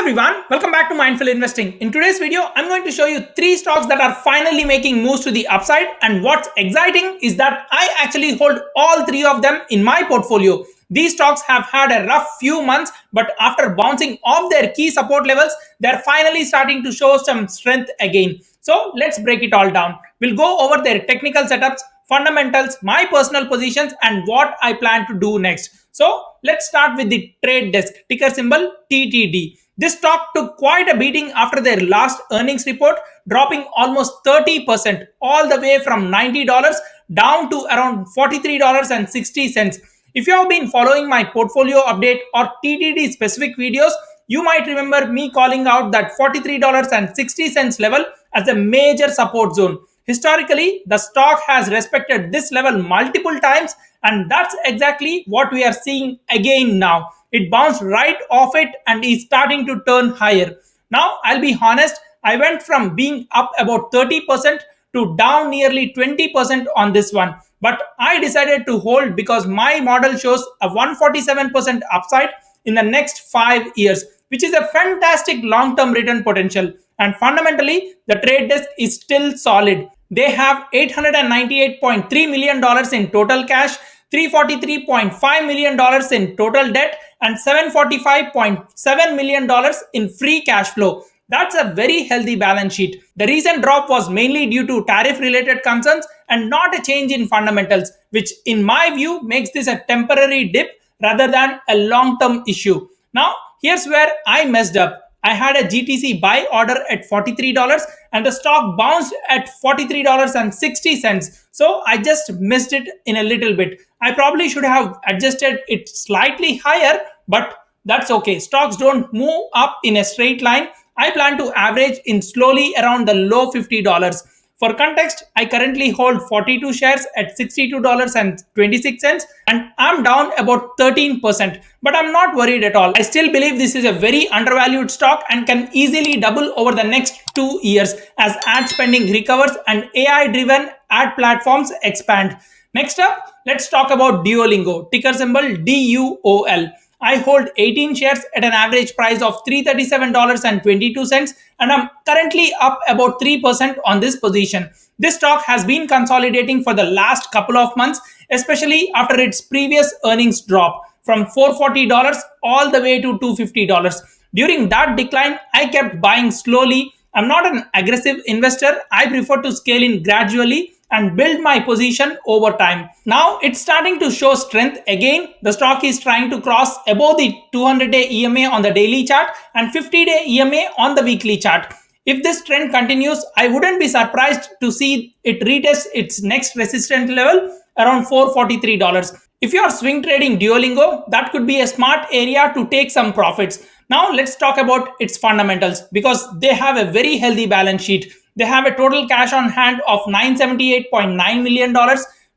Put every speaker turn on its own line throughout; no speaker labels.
everyone, welcome back to Mindful Investing. In today's video, I'm going to show you 3 stocks that are finally making moves to the upside, and what's exciting is that I actually hold all 3 of them in my portfolio. These stocks have had a rough few months, but after bouncing off their key support levels, they're finally starting to show some strength again. So let's break it all down. We'll go over their technical setups, fundamentals, my personal positions, and what I plan to do next. So let's start with the trade desk, ticker symbol TTD. This stock took quite a beating after their last earnings report, dropping almost 30% all the way from $90 down to around $43.60. If you have been following my portfolio update or TTD specific videos, you might remember me calling out that $43.60 level as a major support zone. Historically, the stock has respected this level multiple times, and that's exactly what we are seeing again now. It bounced right off it and is starting to turn higher. Now, I'll be honest, I went from being up about 30% to down nearly 20% on this one. But I decided to hold because my model shows a 147% upside in the next 5 years, which is a fantastic long-term return potential. And fundamentally, the trade desk is still solid. They have $898.3 million in total cash, $343.5 million in total debt, and $745.7 million in free cash flow. That's a very healthy balance sheet. The recent drop was mainly due to tariff related concerns and not a change in fundamentals, which in my view makes this a temporary dip rather than a long term issue. Now, here's where I messed up. I had a GTC buy order at $43 and the stock bounced at $43.60. So I just missed it in a little bit. I probably should have adjusted it slightly higher, but that's okay. Stocks don't move up in a straight line. I plan to average in slowly around the low $50. For context, I currently hold 42 shares at $62.26 and I'm down about 13%. But I'm not worried at all. I still believe this is a very undervalued stock and can easily double over the next 2 years as ad spending recovers and AI-driven ad platforms expand. Next up, let's talk about Duolingo, ticker symbol DUOL. I hold 18 shares at an average price of $337.22 and I'm currently up about 3% on this position. This stock has been consolidating for the last couple of months, especially after its previous earnings drop from $440 all the way to $250. During that decline, I kept buying slowly. I'm not an aggressive investor. I prefer to scale in gradually and build my position over time. Now it's starting to show strength again. The stock is trying to cross above the 200-day EMA on the daily chart and 50-day EMA on the weekly chart. If this trend continues, I wouldn't be surprised to see it retest its next resistance level around $443. If you are swing trading Duolingo, that could be a smart area to take some profits. Now let's talk about its fundamentals because they have a very healthy balance sheet. They have a total cash on hand of $978.9 million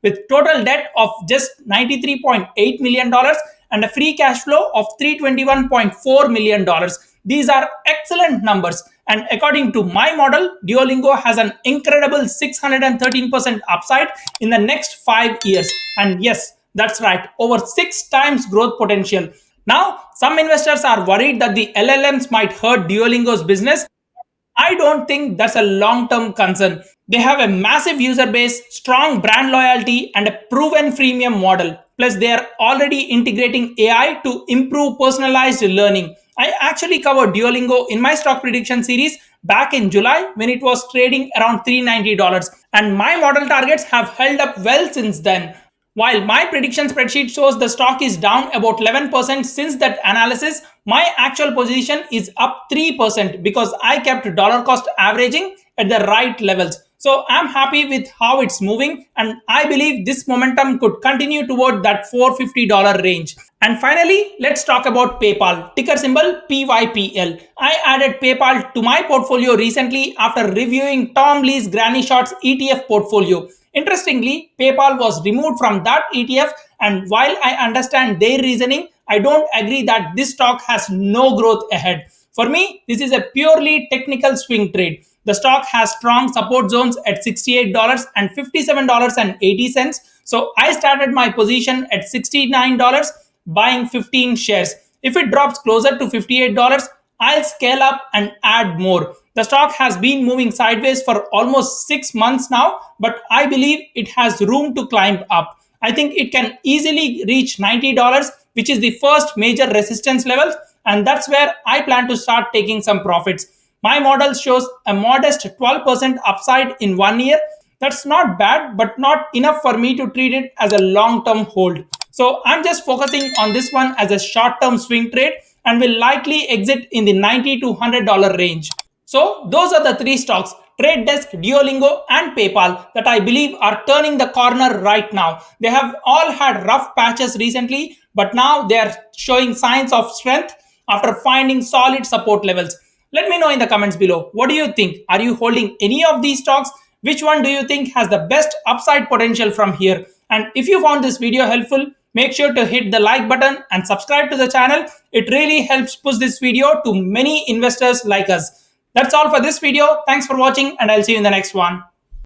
with total debt of just $93.8 million and a free cash flow of $321.4 million. These are excellent numbers. And according to my model, Duolingo has an incredible 613% upside in the next 5 years. And yes, that's right, over 6 times growth potential. Now, some investors are worried that the LLMs might hurt Duolingo's business. I don't think that's a long-term concern. They have a massive user base, strong brand loyalty, and a proven freemium model. Plus, they are already integrating AI to improve personalized learning. I actually covered Duolingo in my stock prediction series back in July when it was trading around $390. And my model targets have held up well since then. While my prediction spreadsheet shows the stock is down about 11% since that analysis, my actual position is up 3% because I kept dollar cost averaging at the right levels. So I'm happy with how it's moving and I believe this momentum could continue toward that $450 range. And finally, let's talk about PayPal, ticker symbol PYPL. I added PayPal to my portfolio recently after reviewing Tom Lee's Granny Shorts ETF portfolio. Interestingly, PayPal was removed from that ETF, and while I understand their reasoning, I don't agree that this stock has no growth ahead. For me, this is a purely technical swing trade. The stock has strong support zones at $68 and $57.80. So I started my position at $69, buying 15 shares. If it drops closer to $58, I'll scale up and add more. The stock has been moving sideways for almost 6 months now, but I believe it has room to climb up. I think it can easily reach $90, which is the first major resistance level, and that's where I plan to start taking some profits. My model shows a modest 12% upside in 1 year. That's not bad, but not enough for me to treat it as a long term hold. So I'm just focusing on this one as a short term swing trade and will likely exit in the $90 to $100 range. So those are the three stocks: Trade Desk, Duolingo, and PayPal that I believe are turning the corner right now. They have all had rough patches recently, but now they are showing signs of strength after finding solid support levels. Let me know in the comments below. What do you think? Are you holding any of these stocks? Which one do you think has the best upside potential from here? And if you found this video helpful, make sure to hit the like button and subscribe to the channel. It really helps push this video to many investors like us. That's all for this video. Thanks for watching, and I'll see you in the next one.